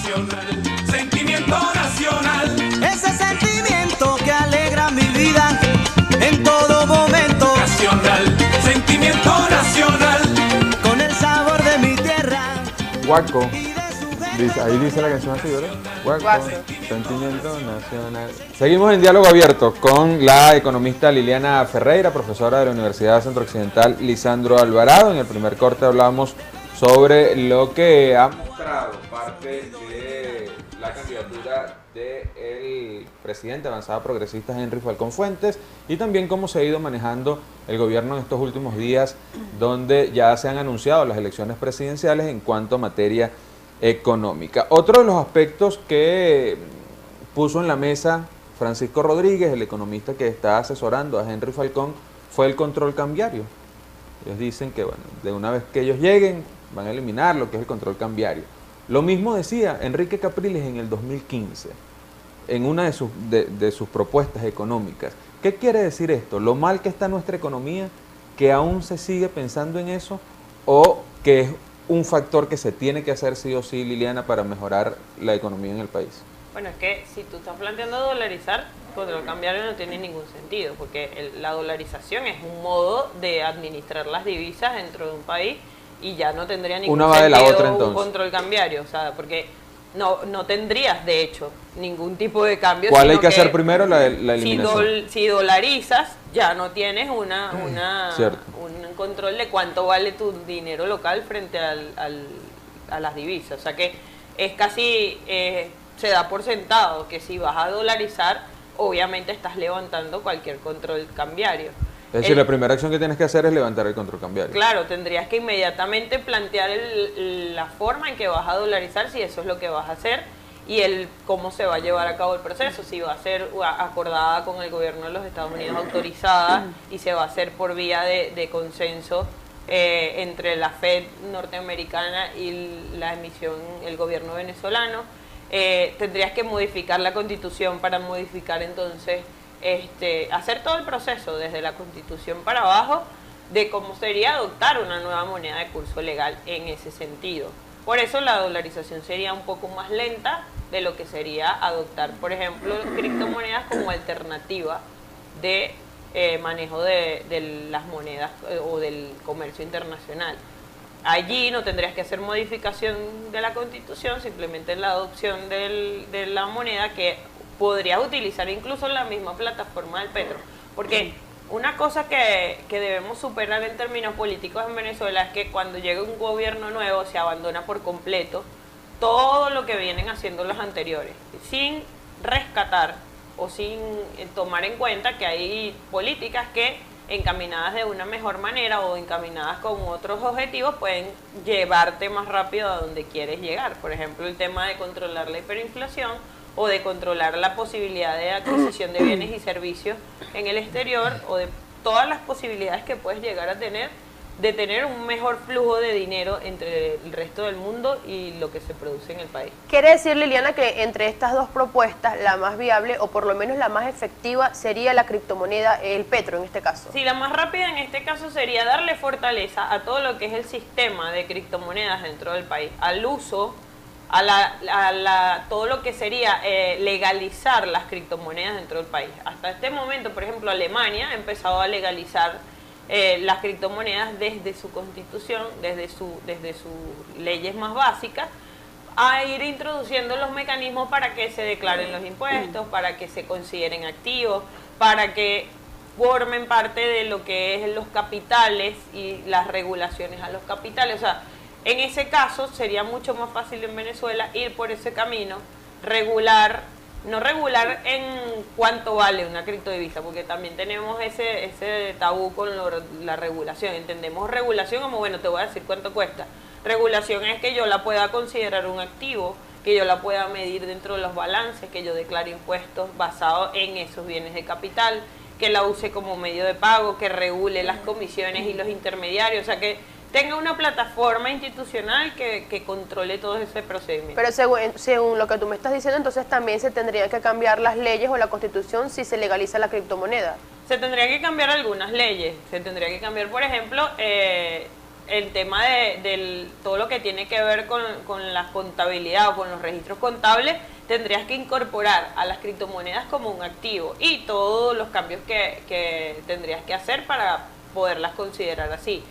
nacional, sentimiento nacional. Ese sentimiento que alegra mi vida en todo momento. Nacional, sentimiento nacional. Con el sabor de mi tierra. Guaco. Y de su gente. Ahí dice la canción así, ¿verdad? Guaco. Guaco. Sentimiento nacional. Seguimos en diálogo abierto con la economista Liliana Ferreira, profesora de la Universidad Centro Occidental Lisandro Alvarado. En el primer corte hablamos sobre lo que ha mostrado parte de la candidatura del presidente Avanzada Progresista Henry Falcón Fuentes y también cómo se ha ido manejando el gobierno en estos últimos días, donde ya se han anunciado las elecciones presidenciales en cuanto a materia económica. Otro de los aspectos que puso en la mesa Francisco Rodríguez, el economista que está asesorando a Henry Falcón, fue el control cambiario. Ellos dicen que bueno, de una vez que ellos lleguen van a eliminar lo que es el control cambiario. Lo mismo decía Enrique Capriles en el 2015, en una de sus propuestas económicas. ¿Qué quiere decir esto? ¿Lo mal que está nuestra economía, que aún se sigue pensando en eso, o que es un factor que se tiene que hacer sí o sí, Liliana, para mejorar la economía en el país? Bueno, es que si tú estás planteando dolarizar, control cambiario no tiene ningún sentido, porque la dolarización es un modo de administrar las divisas dentro de un país y ya no tendría ningún Una va de la sentido otra, un entonces. control cambiario, o sea, porque no tendrías, de hecho, ningún tipo de cambio. ¿Cuál hay sino que hacer primero? La eliminación. Si dolarizas, ya no tienes Cierto. un control de cuánto vale tu dinero local frente a las divisas. O sea que es casi, se da por sentado que si vas a dolarizar, obviamente estás levantando cualquier control cambiario. Es decir, la primera acción que tienes que hacer es levantar el control cambiario. Claro, tendrías que inmediatamente plantear la forma en que vas a dolarizar, si eso es lo que vas a hacer, y cómo se va a llevar a cabo el proceso, si va a ser acordada con el gobierno de los Estados Unidos, autorizada, y se va a hacer por vía de consenso entre la Fed norteamericana y el gobierno venezolano. Tendrías que modificar la Constitución para modificar entonces, hacer todo el proceso desde la Constitución para abajo de cómo sería adoptar una nueva moneda de curso legal en ese sentido. Por eso la dolarización sería un poco más lenta de lo que sería adoptar, por ejemplo, criptomonedas como alternativa de manejo de las monedas o del comercio internacional. Allí no tendrías que hacer modificación de la Constitución, simplemente la adopción de la moneda que podrías utilizar incluso en la misma plataforma del petro. Porque una cosa que debemos superar en términos políticos en Venezuela es que cuando llega un gobierno nuevo se abandona por completo todo lo que vienen haciendo los anteriores, sin rescatar o sin tomar en cuenta que hay políticas que encaminadas de una mejor manera o encaminadas con otros objetivos pueden llevarte más rápido a donde quieres llegar. Por ejemplo, el tema de controlar la hiperinflación o de controlar la posibilidad de adquisición de bienes y servicios en el exterior, o de todas las posibilidades que puedes llegar a tener de tener un mejor flujo de dinero entre el resto del mundo y lo que se produce en el país. Quiere decir, Liliana, que entre estas dos propuestas, la más viable, o por lo menos la más efectiva, sería la criptomoneda, el petro en este caso. Sí, la más rápida en este caso sería darle fortaleza a todo lo que es el sistema de criptomonedas dentro del país, al uso, todo lo que sería legalizar las criptomonedas dentro del país. Hasta este momento, por ejemplo, Alemania ha empezado a legalizar las criptomonedas desde su constitución, desde sus leyes más básicas, a ir introduciendo los mecanismos para que se declaren los impuestos, para que se consideren activos, para que formen parte de lo que es los capitales y las regulaciones a los capitales. O sea, en ese caso sería mucho más fácil en Venezuela ir por ese camino, no regular en cuánto vale una criptodivisa, porque también tenemos ese tabú con la regulación. Entendemos regulación como, bueno, te voy a decir cuánto cuesta. Regulación es que yo la pueda considerar un activo, que yo la pueda medir dentro de los balances, que yo declare impuestos basados en esos bienes de capital, que la use como medio de pago, que regule las comisiones y los intermediarios, o sea, que tenga una plataforma institucional que controle todo ese procedimiento. Pero según lo que tú me estás diciendo, entonces también se tendrían que cambiar las leyes o la Constitución si se legaliza la criptomoneda. Se tendría que cambiar algunas leyes. Se tendría que cambiar, por ejemplo, el tema de todo lo que tiene que ver con la contabilidad o con los registros contables, tendrías que incorporar a las criptomonedas como un activo y todos los cambios que tendrías que hacer para poderlas considerar así.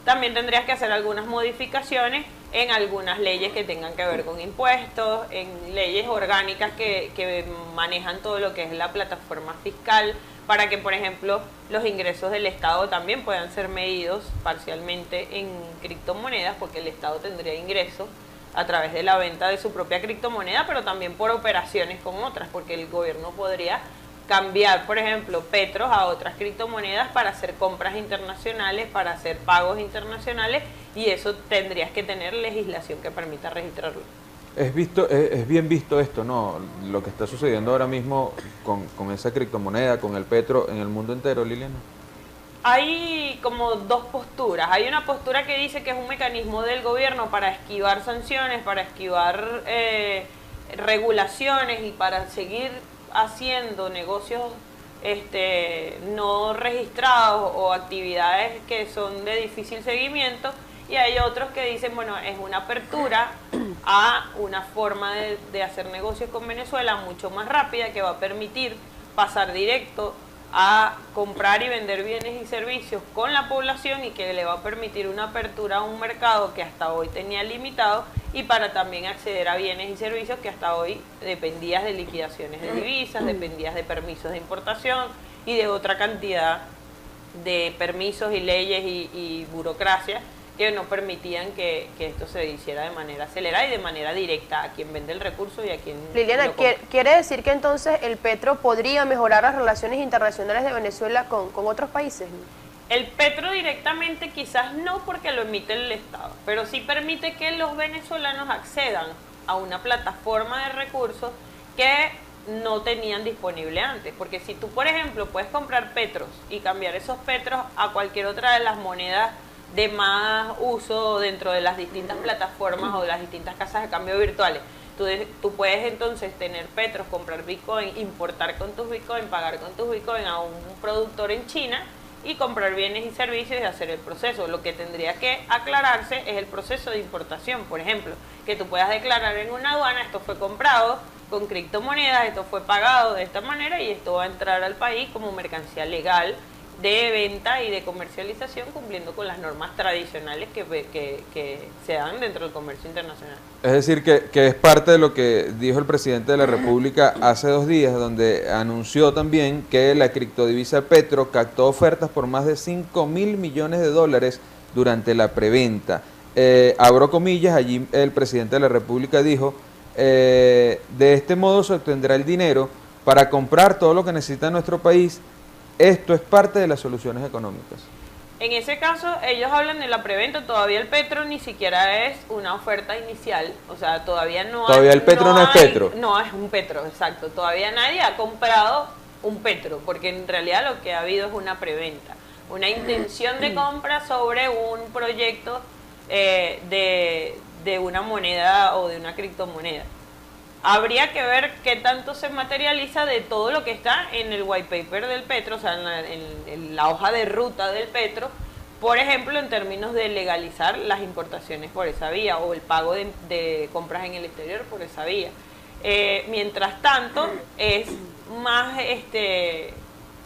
También tendrías que hacer algunas modificaciones en algunas leyes que tengan que ver con impuestos, en leyes orgánicas que manejan todo lo que es la plataforma fiscal, para que, por ejemplo, los ingresos del Estado también puedan ser medidos parcialmente en criptomonedas, porque el Estado tendría ingresos a través de la venta de su propia criptomoneda, pero también por operaciones con otras, porque el gobierno podría cambiar, por ejemplo, petros a otras criptomonedas para hacer compras internacionales, para hacer pagos internacionales, y eso tendrías que tener legislación que permita registrarlo. Es bien visto esto, ¿no? Lo que está sucediendo ahora mismo con esa criptomoneda, con el petro en el mundo entero, Liliana. Hay como dos posturas. Hay una postura que dice que es un mecanismo del gobierno para esquivar sanciones, para esquivar regulaciones y para seguir haciendo negocios no registrados o actividades que son de difícil seguimiento. Y hay otros que dicen, bueno, es una apertura a una forma de hacer negocios con Venezuela mucho más rápida, que va a permitir pasar directo a comprar y vender bienes y servicios con la población, y que le va a permitir una apertura a un mercado que hasta hoy tenía limitado, y para también acceder a bienes y servicios que hasta hoy dependías de liquidaciones de divisas, dependías de permisos de importación y de otra cantidad de permisos y leyes y burocracia que no permitían que esto se hiciera de manera acelerada y de manera directa a quien vende el recurso y a quien Liliana, lo compra. ¿quiere decir que entonces el petro podría mejorar las relaciones internacionales de Venezuela con otros países? El petro directamente quizás no, porque lo emite el Estado, pero sí permite que los venezolanos accedan a una plataforma de recursos que no tenían disponible antes. Porque si tú, por ejemplo, puedes comprar petros y cambiar esos petros a cualquier otra de las monedas de más uso dentro de las distintas plataformas o de las distintas casas de cambio virtuales, tú puedes entonces tener petros, comprar Bitcoin, importar con tus Bitcoin, pagar con tus Bitcoin a un productor en China y comprar bienes y servicios y hacer el proceso. Lo que tendría que aclararse es el proceso de importación, por ejemplo, que tú puedas declarar en una aduana: esto fue comprado con criptomonedas, esto fue pagado de esta manera y esto va a entrar al país como mercancía legal de venta y de comercialización, cumpliendo con las normas tradicionales que se dan dentro del comercio internacional. Es decir, que es parte de lo que dijo el presidente de la República hace 2 días, donde anunció también que la criptodivisa Petro captó ofertas por más de $5.000 millones durante la preventa. Abro comillas, allí el presidente de la República dijo: de este modo se obtendrá el dinero para comprar todo lo que necesita nuestro país. Esto es parte de las soluciones económicas. En ese caso, ellos hablan de la preventa. Todavía el petro ni siquiera es una oferta inicial. O sea, todavía no hay... Todavía el petro no es petro. No, es un petro, exacto. Todavía nadie ha comprado un petro, porque en realidad lo que ha habido es una preventa. Una intención de compra sobre un proyecto de una moneda o de una criptomoneda. Habría que ver qué tanto se materializa de todo lo que está en el white paper del petro, o sea, en la hoja de ruta del petro, por ejemplo, en términos de legalizar las importaciones por esa vía o el pago de compras en el exterior por esa vía. Mientras tanto, es más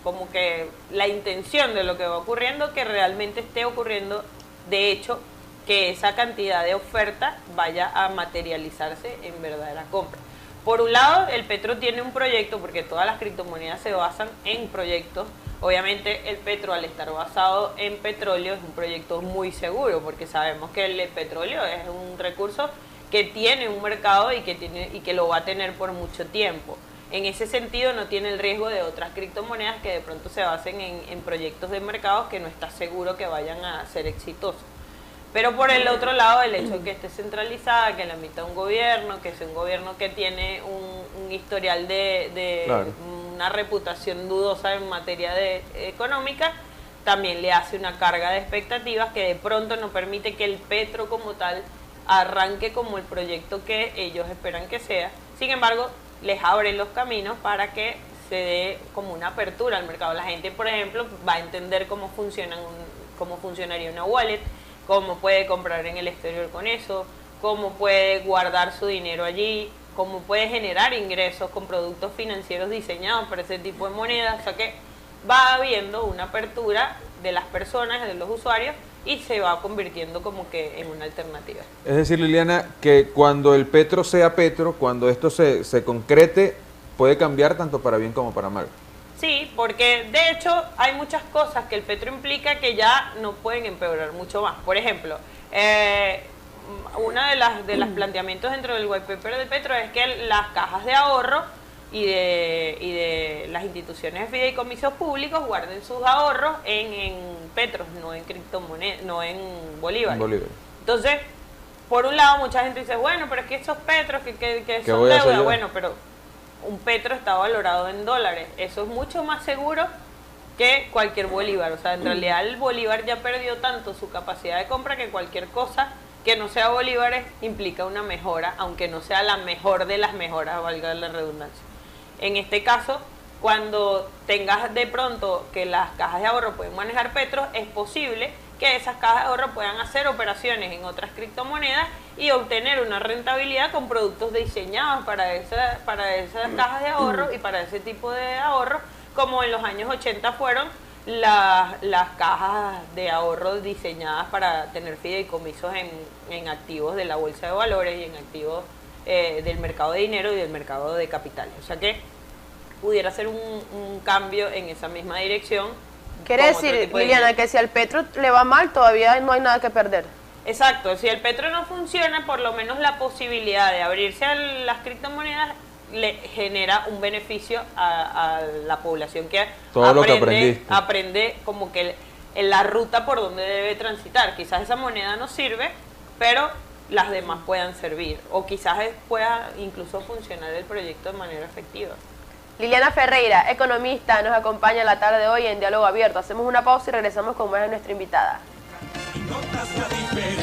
como que la intención de lo que va ocurriendo que realmente esté ocurriendo, de hecho, que esa cantidad de oferta vaya a materializarse en verdadera compra. Por un lado, el petro tiene un proyecto, porque todas las criptomonedas se basan en proyectos. Obviamente el petro, al estar basado en petróleo, es un proyecto muy seguro, porque sabemos que el petróleo es un recurso que tiene un mercado y que lo va a tener por mucho tiempo. En ese sentido no tiene el riesgo de otras criptomonedas que de pronto se basen en proyectos de mercados que no está seguro que vayan a ser exitosos. Pero por el otro lado, el hecho de que esté centralizada, que la emita un gobierno, que es un gobierno que tiene un historial de claro, una reputación dudosa en materia económica, también le hace una carga de expectativas que de pronto no permite que el petro como tal arranque como el proyecto que ellos esperan que sea. Sin embargo, les abre los caminos para que se dé como una apertura al mercado. La gente, por ejemplo, va a entender cómo funcionaría una wallet, cómo puede comprar en el exterior con eso, cómo puede guardar su dinero allí, cómo puede generar ingresos con productos financieros diseñados para ese tipo de monedas. O sea que va habiendo una apertura de las personas, de los usuarios, y se va convirtiendo como que en una alternativa. Es decir, Liliana, que cuando el petro sea petro, cuando esto se concrete, puede cambiar tanto para bien como para mal. Sí, porque de hecho hay muchas cosas que el petro implica que ya no pueden empeorar mucho más. Por ejemplo, una de las planteamientos dentro del white paper del petro es que las cajas de ahorro y de las instituciones de fideicomisos públicos guarden sus ahorros en petros, no en criptomonedas, no en bolívares. Entonces, por un lado mucha gente dice, bueno, pero es que esos petros que son deuda, bueno, pero un petro está valorado en dólares, eso es mucho más seguro que cualquier bolívar. O sea, en realidad el bolívar ya perdió tanto su capacidad de compra que cualquier cosa que no sea bolívares implica una mejora, aunque no sea la mejor de las mejoras, valga la redundancia. En este caso, cuando tengas de pronto que las cajas de ahorro pueden manejar petros, es posible que esas cajas de ahorro puedan hacer operaciones en otras criptomonedas y obtener una rentabilidad con productos diseñados para esas cajas de ahorro y para ese tipo de ahorro, como en los años 80 fueron las cajas de ahorro diseñadas para tener fideicomisos en activos de la bolsa de valores y en activos del mercado de dinero y del mercado de capitales. O sea que pudiera ser un cambio en esa misma dirección. Quiere decir, Liliana, que si al petro le va mal, todavía no hay nada que perder. Exacto, si el petro no funciona, por lo menos la posibilidad de abrirse a las criptomonedas le genera un beneficio a la población que aprende como que en la ruta por donde debe transitar. Quizás esa moneda no sirve, pero las demás puedan servir, o quizás pueda incluso funcionar el proyecto de manera efectiva. Liliana Ferreira, economista, nos acompaña la tarde de hoy en Diálogo Abierto. Hacemos una pausa y regresamos con más de nuestra invitada. Y notas la diferencia.